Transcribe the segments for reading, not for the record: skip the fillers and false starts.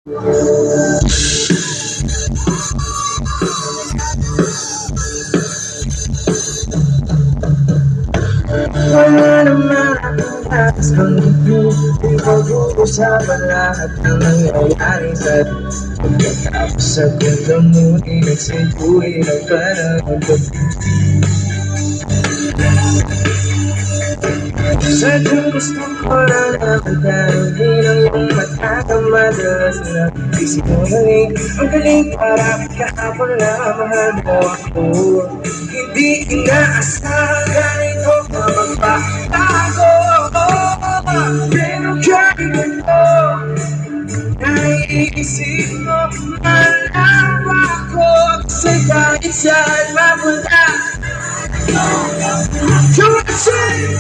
Wala naman akong nais ng mundo. Di pag-uusapan lahat ng nangyayari sa'yo. Pagkatapos sa ganda mo, inagsiguhin ang panahon. Sadyang gusto ko na nakagaluhin ang iyong mata na madalas na isinungaling. Ang galing para kahapon na mahal mo ako. Hindi inaasahan ganito ka magbabago. Pero kahit ano, naiisip mo, malawa ko. Kasi kahit saan mapunta, you're the same.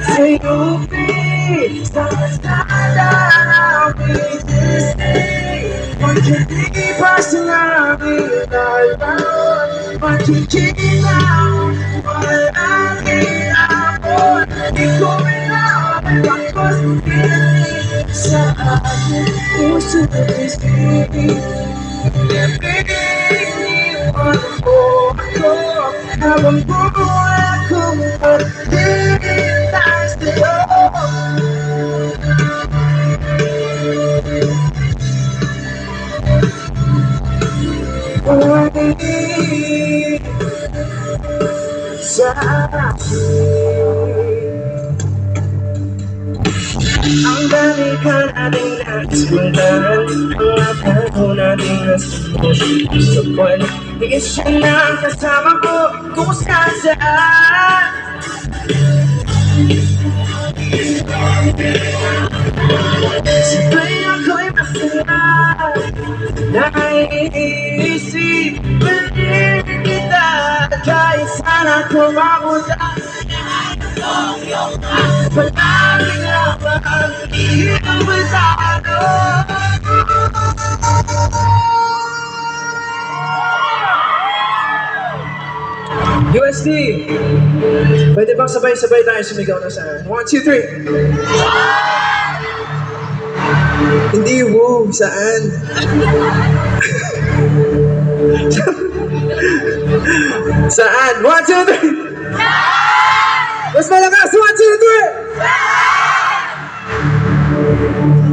Sa'yo, babe, sa kasada namin pagkindi pa sinabi lalawin, pagkikinaw, malaki ako. Di ko minawin, bakos pinanin sa akin puso isipin. Iniwan mo ako habang buhay akong maghihintay sa'yo. Pumingin sa akin. Ang dami ka nating naispuntahan, ang akala nating nasa gusto ko na bigyan siya na ang kasama ko kung saan. Sabay ako'y masaya, naiisip panin kita, kahit saan ako mapunta. Palaging lamang iyong masado. USD, pwede bang sabay-sabay tayo sumigaw na saan? 1, 2, 3. Hindi woo, saan? Saan? 1, 2, 3. Mas malakas! 1, 2,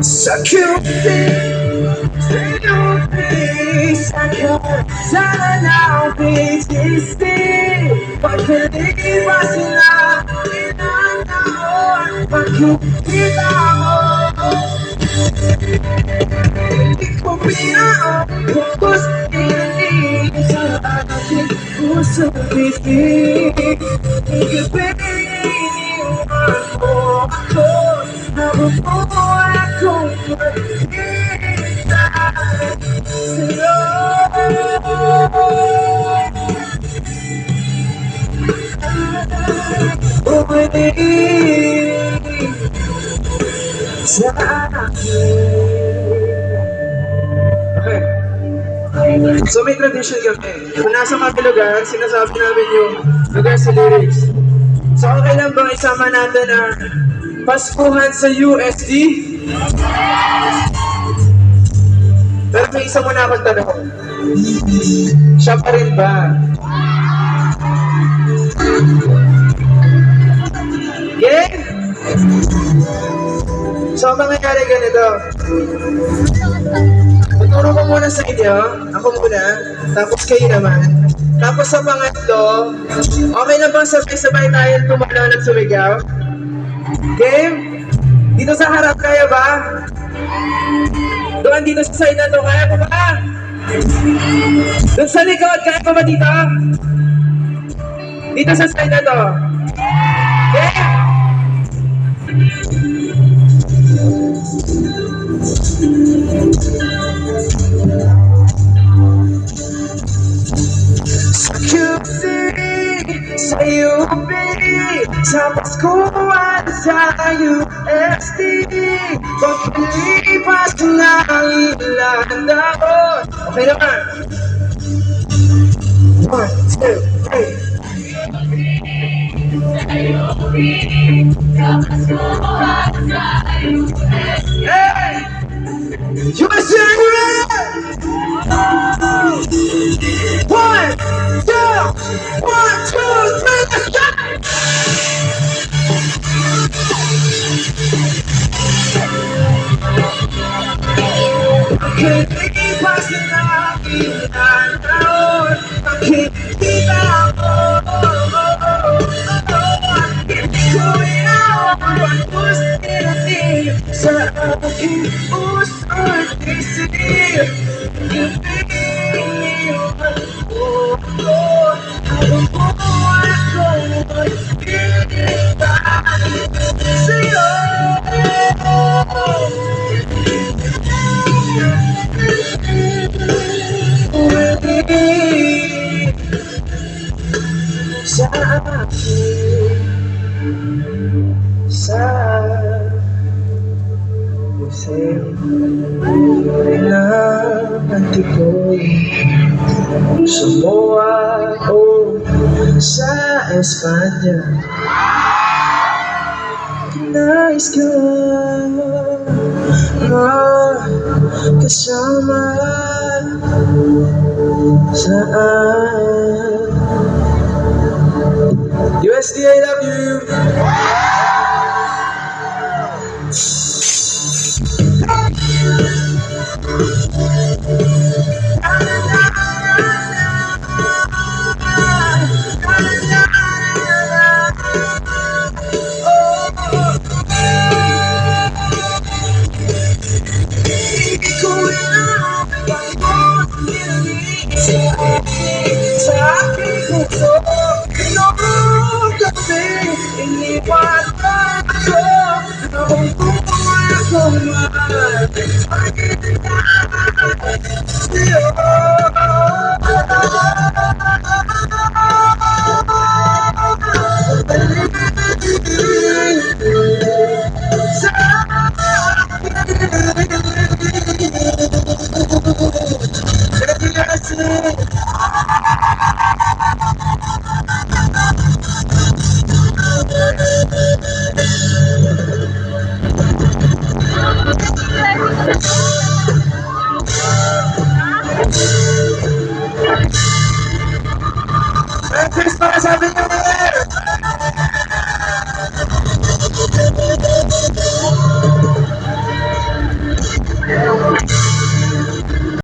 3! Sa Cupid, sa sana na ang pag-isip. Pagkalipas na ilang taon, pagkukita mo, hindi ko pinakapos inanin sa aking puso isip. Iniwan mo ako habang buhay akong maghihintay sa'yo. Pumingin sa akin. Okay. So may tradition kami. Kung nasa kami lugar, sinasabi namin yung lugar sa lyrics. So okay lang bang isama natin ang Paskuhan sa USD? Pero may isa muna akong tanong. Siya pa rin ba? Yeah? So ang mangyayari ganito. Tuturo ko muna sa inyo. Ako muna. Tapos kayo naman. Tapos sa pangatlo, okay na bang sabay-sabay tayo tumalaw at sumigaw? Game? Dito sa harap, kaya ba? Doon dito sa side na to, kaya pa ba? Doon sa likod, kaya pa ba dito? Dito sa side na to. Game? Sa UP, sa Paskuhan sa USD, pagkalipas na ang ilang taon. Okay naman. 1, 2, 3. Sa UP, sa Paskuhan Hey! USA, are you ready? One, two, three, let's go! Kasi nakikitaon, nakikita ako. Hindi ko inawan, gusto nila sa aking puso at isip. Iniwan ko ako, ang buwan ko ay pinipahit sa'yo. Sa akin, sa puso pinapati ko'y sumuha ko sa Espanya. Nais ka kasama saan. USD, I love you. Sa aking puso, pinurong gabi, iniwan ako, noong buwan ako mahal, pag-ibig sa'yo.